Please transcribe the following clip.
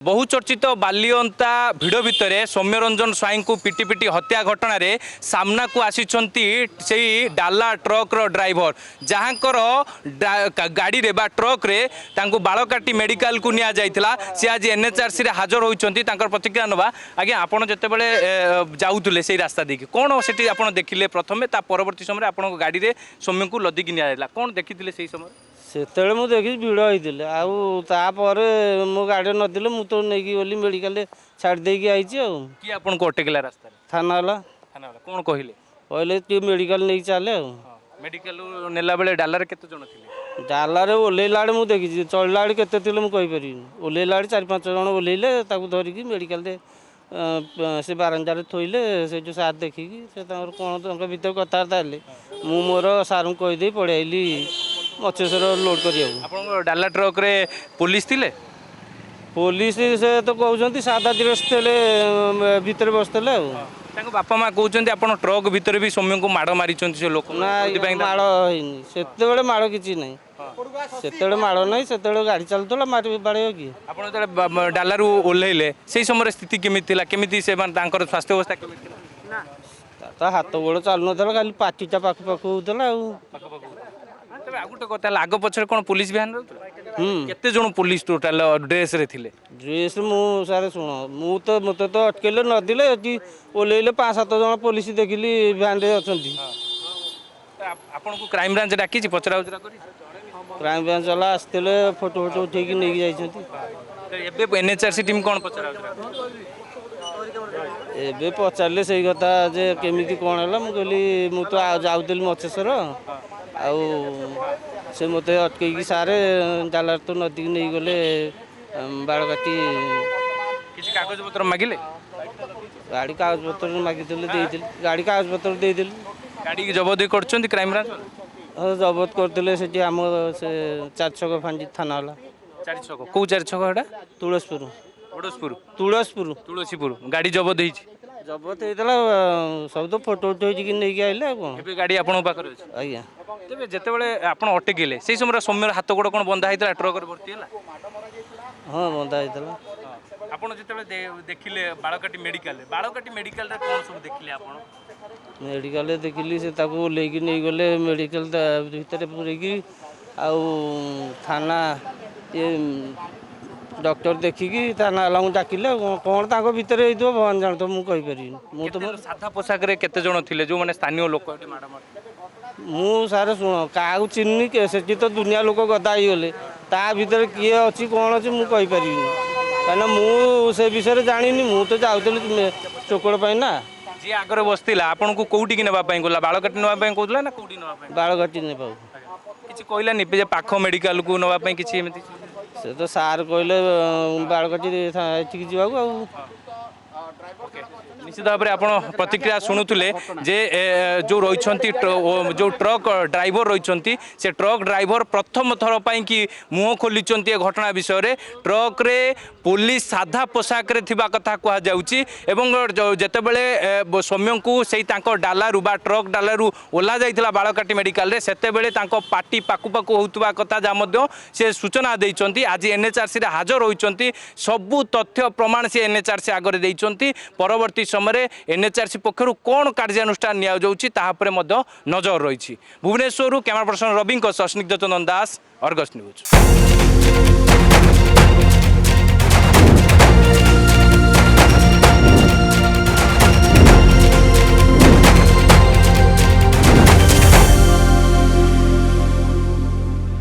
बहुचर्चित बालियंता भिड़ भितर सौम्यरंजन स्वाई को पिटी पिटी हत्या घटना रे सामना को आसीचंती सेई डाला ट्रक रो ड्राइवर जहाँकर गाड़ी रे बा ट्रक रे तांको बाल काटी मेडिकल को निया जाइतिला से आज एनएचआरसी रे हाजर होइचंती तांकर प्रतिक्रिया नबा। आज्ञा आपण जेतेबेले जाउतुले सेई रास्ता देखि कोन सेठी आपण देखिले प्रथमे ता परवर्ती समय आपण गाड़ी रे सौम्य को लदी कि निया जाइला कोन देखितिले सेई समय सेतले मु देखि भिड़ होइतिले आउ तापर मो गाड़ी नदिले मु तो नेकी गली मेडिकल छाड़ देकी आइछि आउ कि आपण को अटकेला रास्ता थाना कोन कहिले कहले तू मेडिकल नहीं चले आउ मेडिकल नेला बेले डालार केते जण थिले डालारे ओलेला मु देखि चलला केते थिले मु कहि परिनी ओलेला 4-5 जण ओलेले ताकू धरिकी मेडिकल दे से बारंदारे थोइले से जो साथ देखिकी से तांकर कोन तांकर भीतर कथार्ता हेले मु मोर सारू कहि दे पळाइली मचेश्वर लोड कर डाला ट्रक रे पुलिस थिले पुलिस से तो कहते सादा ड्रेस थे भितर बसते बापा माँ कहते आप ट्रक भितर भी सौम्य को माड़ मारी से लोक माड़ से माड़ कि ना से माड़ ना से गाड़ी चलता बाड़े कि आप डालू ओह्लैले से समय स्थिति केमी केमी से स्वास्थ्य अवस्था केमी हाथ गोड़ चलु ना खाली पाटीटा पाख पाख होता गोटे कथा आग पछरे कौन पुलिस बिहान केते जण पुलिस टोटाल ड्रेस रे थिले ड्रेस मु सारे सुन मु तो मते तो अटकेले नदिले कि ओलेले 5-7 जण पुलिस देखिली बिहान रे अछंती आपन को क्राइम ब्रांच डाकी पचरा उचरा करी क्राइम ब्रांच वाला आस्तेले फोटो फोटो उठेकी नै जाइछंती एबे एनएचआरसी टीम कोन पचरा उचरा एबे पचारले सही कथा जे केमिति कोन हला मु कहली मु तो जाउतली मचेश्वर आउ से मत अटकई सारे डालार तो नदी नहीं गले बाड़ काटी किसी कागज पत्र मागिले गाड़ी कागज पत्र मागिले गाड़ी कागज पत्र दे गाड़ी की जबत कर क्राइम ब्रांच जबत करते से आम से 4 छक फांजी थाना वाला 4 छक कौ 4 छक एटा तुलसीपुर तुलसीपुर गाड़ी जबत होई जबत होता सब तो फोटो उठे नहीं आइले कौन गाड़ी आपण पाखरे अछि आज्ञा तेबे जेतेबेले आपण अटकिले से समय सौम्यर हाथ गोड़ कोन बंधा हैतला ट्रक रे भर्ती हला हां बंधा हैतला आपण जेतेबेले देखिले बाळकाटी मेडिकल रे कोन सब देखिले आपण मेडिकल देखिली से ताको लेकी नहीं गले मेडिकल भीतर पुरेकी आउ थाना ये डॉक्टर देखिकी थाना वाला डाकिले कौन ताको भीतर होइतो भगवान जानतो मु कहि परिनी मु तो साधा पोशाक रे केते जण थिले जो माने स्थानीय लोक एटी माडा मार मु सारे सुन काउ चिन्नी के सेठी तो दुनिया लोक गदा ही गले ता भीतर किए अछि कोन अछि मु कहि परिनी काना मु से विषय जानिनी मु तो जाउतली चोकड़ पय ना जी आगर बसतिला आपन को कोउटी कि नेबा पय गोला बाळकाटी नेबा पय कोउतला ना कोउटी नेबा पय बाळकाटी ने पाऊ किछि कोइला नि जे पाखो मेडिकल को नेबा पय किछि एमति से तो सार कहले बाळकाटी एठी जीवाको आ निश्चित भाव में आप प्रतिक्रिया शुणुले जे जो रही जो ट्रक ड्राइवर रही से ट्रक ड्राइवर प्रथम थर पर कि मुह खोली घटना विषय में ट्रक रे पुलिस साधा पोशाक रे थिबा कथा कह जितेबले सौम्य को से डालू बा ट्रक डालू ओह्ला जाइला बाळकाटी मेडिकल रे सेतेबेले पार्टी पाकु पाकु होउतबा कथा जा से सूचना देइचंती आज एनएचआरसी रे हाजर होइचंती सबु तथ्य प्रमाण से एनएचआरसी आगे देइचंती परवर्ती समय एनएचआरसी पक्षर कौन कार्यानुष्ठान निया जाउची ताहा परे मध्य नजर रही। भुवनेश्वर कैमरा पर्सन रवि स्निग्ध चंदन दास, अर्गस न्यूज।